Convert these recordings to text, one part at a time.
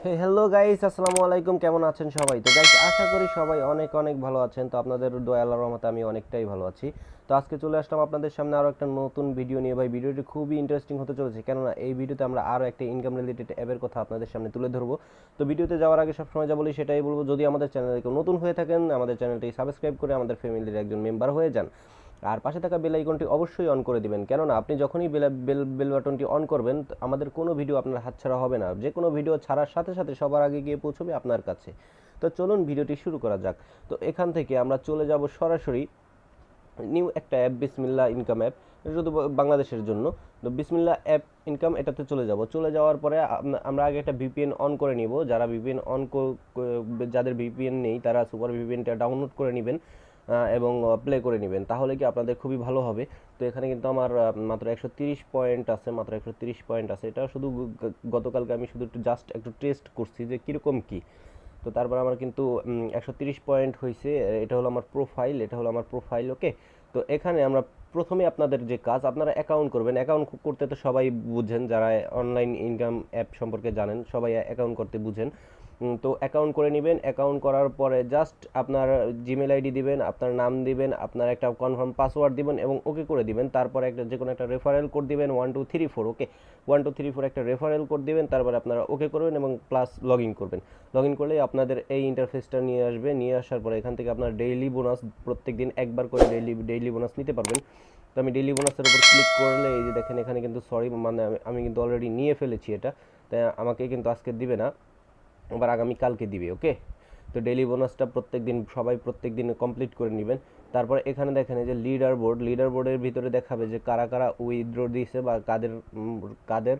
Hello guys, আসসালামু আলাইকুম। কেমন আছেন সবাই? তো গাইস, আশা করি সবাই অনেক অনেক ভালো আছেন। তো আপনাদের দয়া আল্লাহর রহমতে আমি অনেকটাই ভালো আছি। তো আজকে চলে আসলাম আপনাদের সামনে আরও একটা নতুন ভিডিও নিয়ে। ভাই, ভিডিওটি খুবই ইন্টারেস্টিং হতে চলেছে, কেননা এই ভিডিওতে আমরা আরও একটা ইনকাম রিলেটেড অ্যাপের কথা আপনাদের সামনে তুলে ধরবো। তো ভিডিওতে যাওয়ার আগে সবসময় যা বলি সেটাই বলবো, যদি আমাদের চ্যানেলে কেউ নতুন হয়ে থাকেন, আমাদের চ্যানেলটি সাবস্ক্রাইব করে আমাদের ফ্যামিলির একজন মেম্বার হয়ে যান। আর পাশে থাকা বেল আইকনটি অবশ্যই অন করে দিবেন, কেননা আপনি যখনই বেল বাটনটি অন করবেন, আমাদের কোনো ভিডিও আপনার হাতছাড়া হবে না। যে কোনো ভিডিও ছাড়ার সাথে সাথে সবার আগে গিয়ে পৌঁছবে আপনার কাছে। তো চলুন ভিডিওটি শুরু করা যাক। তো এখান থেকে আমরা চলে যাব সরাসরি নিউ একটা অ্যাপ, বিসমিল্লাহ ইনকাম অ্যাপ, শুধু বাংলাদেশের জন্য। তো বিসমিল্লাহ অ্যাপ ইনকাম এটাতে চলে যাওয়ার পরে আমরা আগে একটা ভিপিএন অন করে নিব। যারা ভিপিএন যাদের ভিপিএন নেই তারা সুপার ভিপিএনটা ডাউনলোড করে নেবেন এবং প্লে করে নেবেন, তাহলে কি আপনাদের খুবই ভালো হবে। তো এখানে কিন্তু আমার মাত্র 130 পয়েন্ট আছে। এটা শুধু গতকালকে আমি শুধু জাস্ট একটু টেস্ট করছি যে কীরকম কী। তো তারপর আমার কিন্তু 130 পয়েন্ট হয়েছে। এটা হলো আমার প্রোফাইল। ওকে, তো এখানে আমরা প্রথমে আপনাদের যে কাজ, আপনারা অ্যাকাউন্ট করবেন। অ্যাকাউন্ট করতে তো সবাই বুঝেন, যারা অনলাইন ইনকাম অ্যাপ সম্পর্কে জানেন সবাই অ্যাকাউন্ট করতে বুঝেন। তো অ্যাকাউন্ট করে নেবেন। অ্যাকাউন্ট করার পরে জাস্ট আপনার জিমেল আইডি দিবেন, আপনার নাম দিবেন, আপনার একটা কনফার্ম পাসওয়ার্ড দিবেন এবং ওকে করে দিবেন। তারপরে যে কোনো একটা রেফারেল কোড দিবেন 1234। ওকে, 1234 একটা রেফারেল কোড দিবেন। তারপরে আপনারা ওকে করবেন এবং প্লাস লগ ইন করবেন। লগ ইন করলেই আপনাদের এই ইন্টারফেসটা নিয়ে আসার পরে এখান থেকে আপনার ডেইলি বোনাস প্রত্যেক দিন একবার করে ডেইলি বোনাস নিতে পারবেন। তো আমি ডেইলি বোনাসের উপর ক্লিক করলে এই যে দেখেন এখানে কিন্তু আমি কিন্তু অলরেডি নিয়ে ফেলেছি এটা, তাই আমাকে কিন্তু আজকে দিবে না, আবার আগামীকালকে দিবে। ওকে, তো ডেইলি বোনাসটা প্রত্যেক দিন কমপ্লিট করে নেবেন। তারপর এখানে দেখেন এই যে লিডার বোর্ডের ভিতরে দেখাবে যে কারা কারা উইথড্র দিয়েছে বা কাদের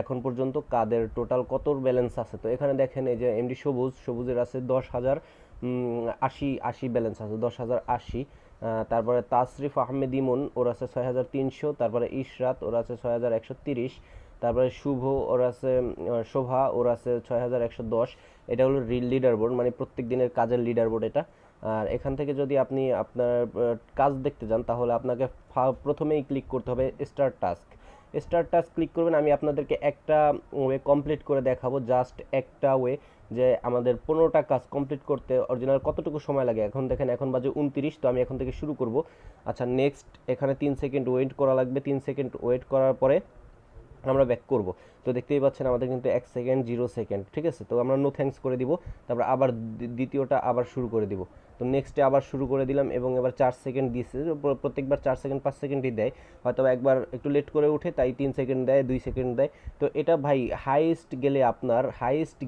এখন পর্যন্ত কাদের টোটাল কত ব্যালেন্স আছে। তো এখানে দেখেন এই যে এমডি সবুজের আছে 10,080 ব্যালেন্স আছে, 10,080। তারপরে তাসরিফ আহমেদ ইমন, ওর আছে 6,300। তারপরে ইশরাত, ওর আছে 6,130। তারপরে শোভা, ওর আছে 6,110। এটা হলো লিডার বোর্ড, মানে প্রত্যেক দিনের কাজের লিডার বোর্ড এটা। আর এখান থেকে যদি আপনি আপনার কাজ দেখতে যান, তাহলে আপনাকে প্রথমেই ক্লিক করতে হবে স্টার্ট টাস্ক ক্লিক করবেন। আমি আপনাদেরকে একটা ওয়ে কমপ্লিট করে দেখাবো, জাস্ট একটা ওয়ে, যে আমাদের 15টা কাজ কমপ্লিট করতে অরিজিনাল কতটুকু সময় লাগে। এখন দেখেন এখন বাজে 29। তো আমি এখন থেকে শুরু করব। আচ্ছা, নেক্সট এখানে 3 সেকেন্ড ওয়েট করা লাগবে। 3 সেকেন্ড ওয়েট করার পরে আমরা ব্যাক করব। তো দেখতেই পাচ্ছেন আমাদের কিন্তু 1 সেকেন্ড 0 সেকেন্ড, ঠিক আছে। তো আমরা নো থ্যাঙ্কস করে দিব। তারপর আবার দ্বিতীয়টা আবার শুরু করে দিব। তো নেক্সটে আবার শুরু করে দিলাম এবং এবার 4 সেকেন্ড দিচ্ছে। প্রত্যেকবার 4 সেকেন্ড 5 সেকেন্ডই দেয়, হয়তো একবার একটু লেট করে উঠে তাই 3 সেকেন্ড দেয়, 2 সেকেন্ড দেয়। তো এটা ভাই হাইয়েস্ট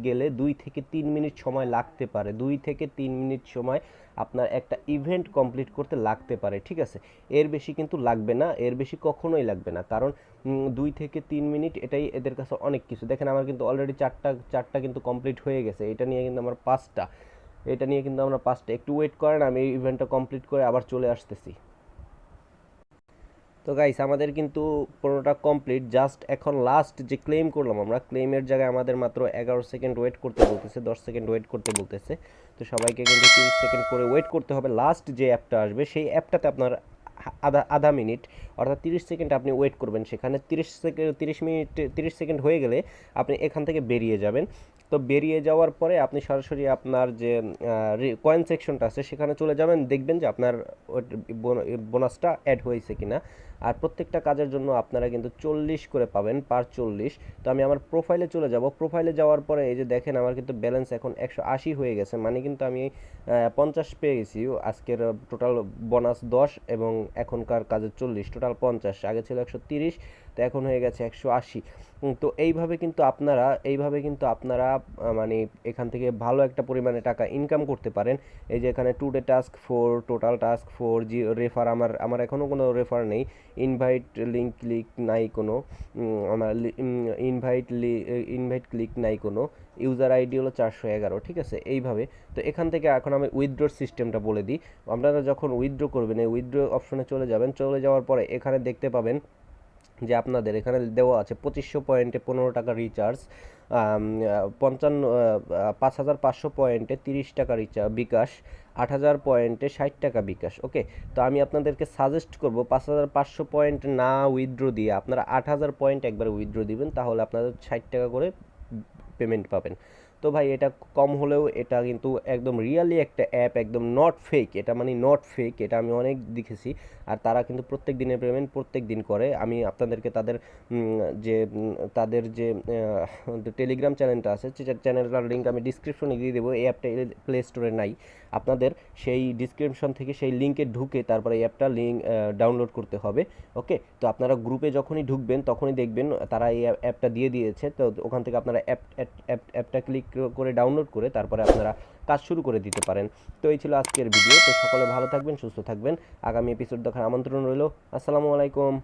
গেলে 2 থেকে 3 মিনিট সময় লাগতে পারে। 2 থেকে 3 মিনিট সময় আপনার একটা ইভেন্ট কমপ্লিট করতে লাগতে পারে, ঠিক আছে। এর বেশি কিন্তু লাগবে না, এর বেশি কখনোই লাগবে না, কারণ 2 থেকে 3 মিনিট এটাই এদের কাছে অনেক কিছু। দেখেন আমার কিন্তু অলরেডি চারটা কিন্তু কমপ্লিট হয়ে গেছে। এটা নিয়ে কিন্তু আমার 5টা, একটু ওয়েট করেন, আমি এই ইভেন্টটা কমপ্লিট করে আবার চলে আসতেছি। তো গাইস, আমাদের কিন্তু 15টা কমপ্লিট। জাস্ট এখন লাস্ট যে ক্লেম করলাম, আমরা ক্লেমের জায়গায় আমাদের মাত্র 11 সেকেন্ড ওয়েট করতে বলতেছে, 10 সেকেন্ড ওয়েট করতে বলতেছে। তো সবাইকে কিন্তু 30 সেকেন্ড করে ওয়েট করতে হবে। লাস্ট যে অ্যাপটা আসবে সেই অ্যাপটাতে আপনার আধা মিনিট অর্থাৎ 30 সেকেন্ড আপনি ওয়েট করবেন। সেখানে 30 সেকেন্ড হয়ে গেলে আপনি এখান থেকে বেরিয়ে যাবেন। তো বেরিয়ে যাওয়ার পরে আপনি সরাসরি আপনার যে কয়েন সেকশনটা আছে সেখানে চলে যাবেন, দেখবেন যে আপনার বোনাসটা অ্যাড হয়েছে কিনা। আর প্রত্যেকটা কাজের জন্য আপনারা কিন্তু 40 করে পাবেন, পার 40। তো আমি আমার প্রোফাইলে চলে যাব। প্রোফাইলে যাওয়ার পরে এই যে দেখেন আমার কিন্তু ব্যালেন্স এখন 180 হয়ে গেছে, মানে কিন্তু আমি 50 পেয়ে গেছি। আজকের টোটাল বোনাস 10 এবং এখনকার কাজের 40, টোটাল 50। আগে ছিল 130, তো এখন হয়ে গেছে 180। তো এইভাবে কিন্তু আপনারা মানে এখান থেকে ভালো একটা পরিমাণে টাকা ইনকাম করতে পারেন। এই যে এখানে today task 4, total task 4, refer আমার এখনও কোনো রেফার নেই। ইনভাইট লিঙ্ক ক্লিক নাই কোনো, আমার ইনভাইট ক্লিক নাই কোনো। ইউজার আইডি হলো 411, ঠিক আছে। এইভাবে তো এখান থেকে এখন আমি উইথড্রোর সিস্টেমটা বলে দিই। আপনারা যখন উইথড্রো করবেন এই উইথড্রো অপশনে চলে যাবেন। চলে যাওয়ার পরে এখানে দেখতে পাবেন যে আপনাদের এখানে দেওয়া আছে 2500 পয়েন্টে 15 টাকা রিচার্জ, 5,500 পয়েন্টে 30 টাকা বিকাশ, 8,000 পয়েন্টে 60 টাকা বিকাশ। ওকে, তো আমি আপনাদেরকে সাজেস্ট করব 5,500 পয়েন্ট না উইথড্রো দিয়ে আপনারা 8,000 পয়েন্ট একবার উইথড্রো দিবেন, তাহলে আপনাদের 60 টাকা করে পেমেন্ট পাবেন। তো ভাই এটা কম হলেও এটা কিন্তু একদম রিয়েলি একটা অ্যাপ, একদম নট ফেক, এটা মানে নট ফেক, এটা আমি অনেক দেখেছি। আর তারা কিন্তু প্রত্যেক দিনের পেমেন্ট প্রত্যেক দিন করে। আমি আপনাদেরকে তাদের তাদের যে টেলিগ্রাম চ্যানেলটা আছে, চ্যানেলটার লিঙ্ক আমি ডিসক্রিপশনে দিয়ে দেবো। এই অ্যাপটা প্লে স্টোরে নাই, আপনাদের সেই ডিসক্রিপশন থেকে সেই লিঙ্কে ঢুকে তারপরে এই অ্যাপটা ডাউনলোড করতে হবে। ওকে, তো আপনারা গ্রুপে যখনই ঢুকবেন তখনই দেখবেন তারা এই অ্যাপটা দিয়ে দিয়েছে। তো ওখান থেকে আপনারা অ্যাপটা ক্লিক করে ডাউনলোড করে তারপরে আপনারা কাজ শুরু করে দিতে পারেন। তো এই ছিল আজকের ভিডিও। তো সকলে ভালো থাকবেন, সুস্থ থাকবেন। আগামী এপিসোড দেখার আমন্ত্রণ রইল। আসসালামু আলাইকুম।